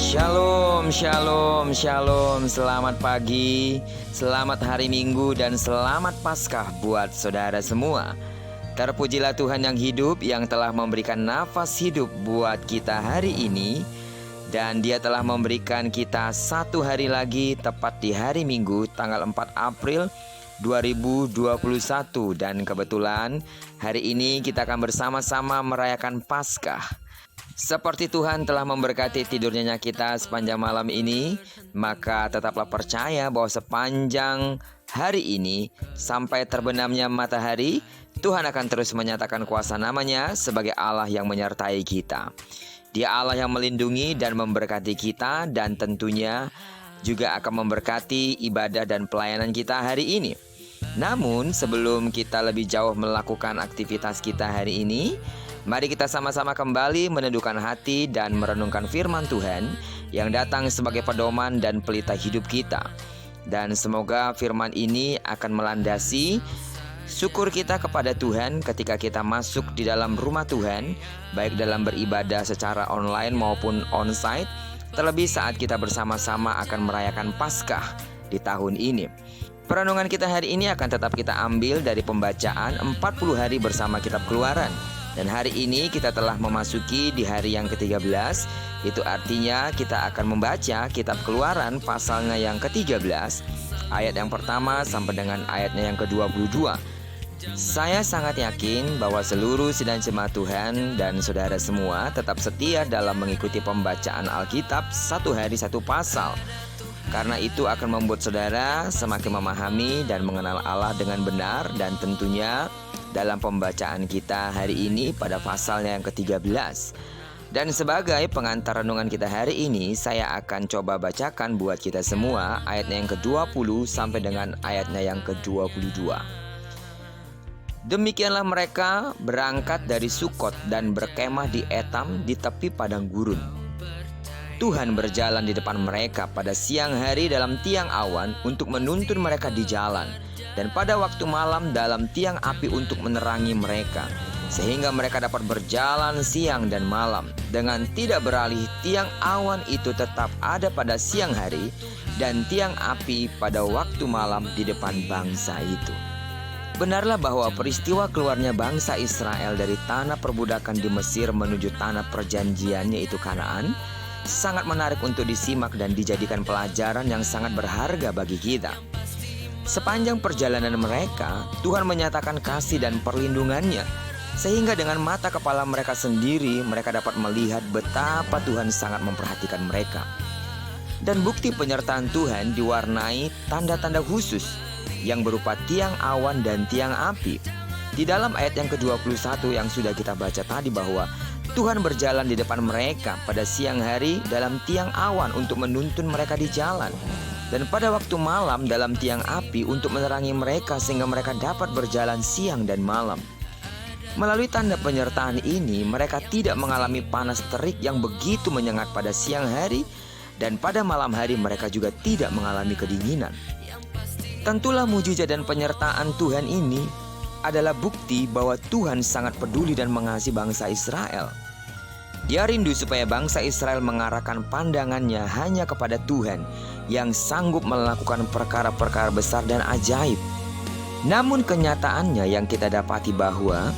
Shalom, shalom, shalom. Selamat pagi, selamat hari Minggu, dan selamat Paskah buat saudara semua. Terpujilah Tuhan yang hidup, yang telah memberikan nafas hidup buat kita hari ini. Dan Dia telah memberikan kita satu hari lagi, tepat di hari Minggu tanggal 4 April 2021. Dan kebetulan hari ini kita akan bersama-sama merayakan Paskah. Seperti Tuhan telah memberkati tidur nyenyak kita sepanjang malam ini, maka tetaplah percaya bahwa sepanjang hari ini sampai terbenamnya matahari, Tuhan akan terus menyatakan kuasa namanya sebagai Allah yang menyertai kita. Dia Allah yang melindungi dan memberkati kita, dan tentunya juga akan memberkati ibadah dan pelayanan kita hari ini. Namun sebelum kita lebih jauh melakukan aktivitas kita hari ini, mari kita sama-sama kembali meneduhkan hati dan merenungkan firman Tuhan yang datang sebagai pedoman dan pelita hidup kita. Dan semoga firman ini akan melandasi syukur kita kepada Tuhan ketika kita masuk di dalam rumah Tuhan, baik dalam beribadah secara online maupun onsite, terlebih saat kita bersama-sama akan merayakan Paskah di tahun ini. Perenungan kita hari ini akan tetap kita ambil dari pembacaan 40 hari bersama kitab Keluaran. Dan hari ini kita telah memasuki di hari yang ke-13. Itu artinya kita akan membaca kitab Keluaran pasalnya yang ke-13, ayat yang pertama sampai dengan ayatnya yang ke-22. Saya sangat yakin bahwa seluruh sidang jemaat Tuhan dan saudara semua tetap setia dalam mengikuti pembacaan Alkitab satu hari satu pasal. Karena itu akan membuat saudara semakin memahami dan mengenal Allah dengan benar. Dan tentunya dalam pembacaan kita hari ini pada pasalnya yang ke-13. Dan sebagai pengantar renungan kita hari ini, saya akan coba bacakan buat kita semua ayatnya yang ke-20 sampai dengan ayatnya yang ke-22. Demikianlah mereka berangkat dari Sukot dan berkemah di Etam di tepi padang gurun. Tuhan berjalan di depan mereka pada siang hari dalam tiang awan untuk menuntun mereka di jalan, dan pada waktu malam dalam tiang api untuk menerangi mereka, sehingga mereka dapat berjalan siang dan malam. Dengan tidak beralih, tiang awan itu tetap ada pada siang hari, dan tiang api pada waktu malam di depan bangsa itu. Benarlah bahwa peristiwa keluarnya bangsa Israel dari tanah perbudakan di Mesir menuju tanah perjanjiannya, itu Kanaan, sangat menarik untuk disimak dan dijadikan pelajaran yang sangat berharga bagi kita. Sepanjang perjalanan mereka, Tuhan menyatakan kasih dan perlindungannya, sehingga dengan mata kepala mereka sendiri mereka dapat melihat betapa Tuhan sangat memperhatikan mereka. Dan bukti penyertaan Tuhan diwarnai tanda-tanda khusus yang berupa tiang awan dan tiang api. Di dalam ayat yang ke-21 yang sudah kita baca tadi, bahwa Tuhan berjalan di depan mereka pada siang hari dalam tiang awan untuk menuntun mereka di jalan, dan pada waktu malam dalam tiang api untuk menerangi mereka sehingga mereka dapat berjalan siang dan malam. Melalui tanda penyertaan ini, mereka tidak mengalami panas terik yang begitu menyengat pada siang hari, dan pada malam hari mereka juga tidak mengalami kedinginan. Tentulah mujizat dan penyertaan Tuhan ini adalah bukti bahwa Tuhan sangat peduli dan mengasihi bangsa Israel. Dia rindu supaya bangsa Israel mengarahkan pandangannya hanya kepada Tuhan yang sanggup melakukan perkara-perkara besar dan ajaib. Namun kenyataannya yang kita dapati bahwa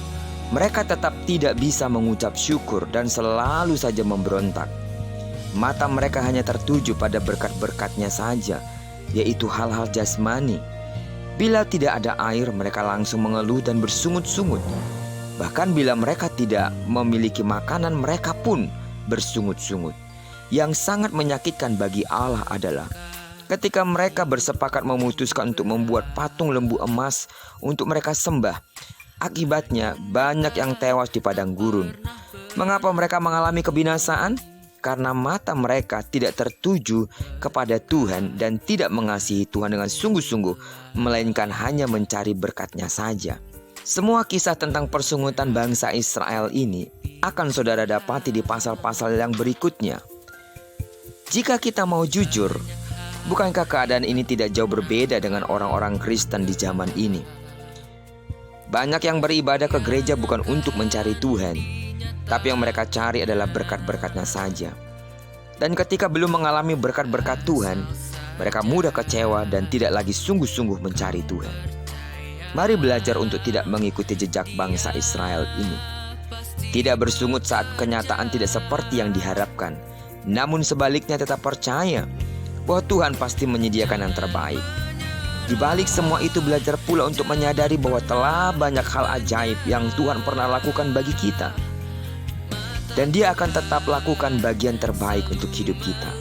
mereka tetap tidak bisa mengucap syukur dan selalu saja memberontak. Mata mereka hanya tertuju pada berkat-berkatnya saja, yaitu hal-hal jasmani. Bila tidak ada air, mereka langsung mengeluh dan bersungut-sungut. Bahkan bila mereka tidak memiliki makanan, mereka pun bersungut-sungut. Yang sangat menyakitkan bagi Allah adalah ketika mereka bersepakat memutuskan untuk membuat patung lembu emas untuk mereka sembah. Akibatnya banyak yang tewas di padang gurun. Mengapa mereka mengalami kebinasaan? Karena mata mereka tidak tertuju kepada Tuhan dan tidak mengasihi Tuhan dengan sungguh-sungguh, melainkan hanya mencari berkat-Nya saja. Semua kisah tentang persungutan bangsa Israel ini akan saudara dapati di pasal-pasal yang berikutnya. Jika kita mau jujur, bukankah keadaan ini tidak jauh berbeda dengan orang-orang Kristen di zaman ini? Banyak yang beribadah ke gereja bukan untuk mencari Tuhan, tapi yang mereka cari adalah berkat-berkat-Nya saja. Dan ketika belum mengalami berkat-berkat Tuhan, mereka mudah kecewa dan tidak lagi sungguh-sungguh mencari Tuhan. Mari belajar untuk tidak mengikuti jejak bangsa Israel ini. Tidak bersungut saat kenyataan tidak seperti yang diharapkan, namun sebaliknya tetap percaya bahwa Tuhan pasti menyediakan yang terbaik. Di balik semua itu, belajar pula untuk menyadari bahwa telah banyak hal ajaib yang Tuhan pernah lakukan bagi kita, dan Dia akan tetap lakukan bagian terbaik untuk hidup kita.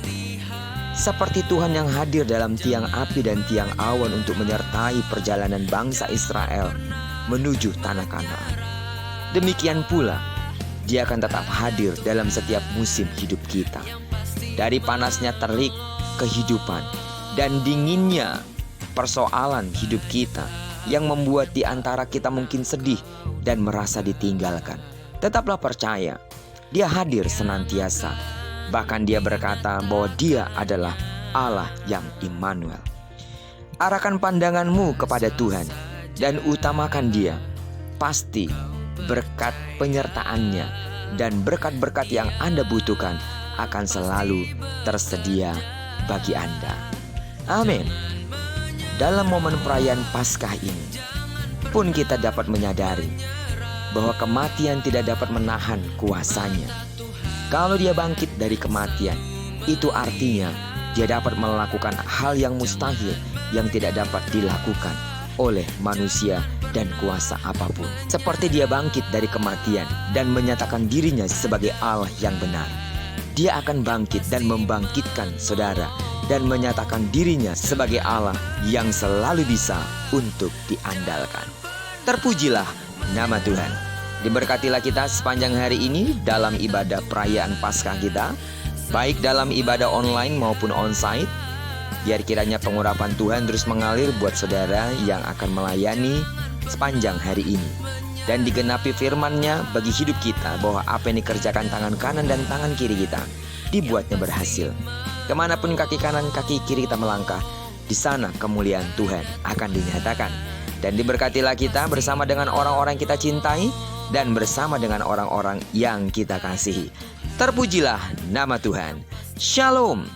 Seperti Tuhan yang hadir dalam tiang api dan tiang awan untuk menyertai perjalanan bangsa Israel menuju tanah Kanaan. Demikian pula Dia akan tetap hadir dalam setiap musim hidup kita. Dari panasnya terik kehidupan dan dinginnya persoalan hidup kita yang membuat di antara kita mungkin sedih dan merasa ditinggalkan, tetaplah percaya Dia hadir senantiasa. Bahkan Dia berkata bahwa Dia adalah Allah yang Immanuel. Arahkan pandanganmu kepada Tuhan dan utamakan Dia. Pasti berkat penyertaan-Nya dan berkat-berkat yang Anda butuhkan akan selalu tersedia bagi Anda. Amin. Dalam momen perayaan Paskah ini pun kita dapat menyadari bahwa kematian tidak dapat menahan kuasanya. Kalau Dia bangkit dari kematian, itu artinya Dia dapat melakukan hal yang mustahil yang tidak dapat dilakukan oleh manusia dan kuasa apapun. Seperti Dia bangkit dari kematian dan menyatakan dirinya sebagai Allah yang benar, Dia akan bangkit dan membangkitkan saudara dan menyatakan dirinya sebagai Allah yang selalu bisa untuk diandalkan. Terpujilah nama Tuhan. Diberkatilah kita sepanjang hari ini dalam ibadah perayaan Paskah kita, baik dalam ibadah online maupun onsite. Biar kiranya pengurapan Tuhan terus mengalir buat saudara yang akan melayani sepanjang hari ini, dan digenapi firman-Nya bagi hidup kita bahwa apa yang dikerjakan tangan kanan dan tangan kiri kita dibuatnya berhasil. Kemanapun kaki kanan kaki kiri kita melangkah, di sana kemuliaan Tuhan akan dinyatakan. Dan diberkatilah kita bersama dengan orang-orang yang kita cintai dan bersama dengan orang-orang yang kita kasihi. Terpujilah nama Tuhan. Shalom.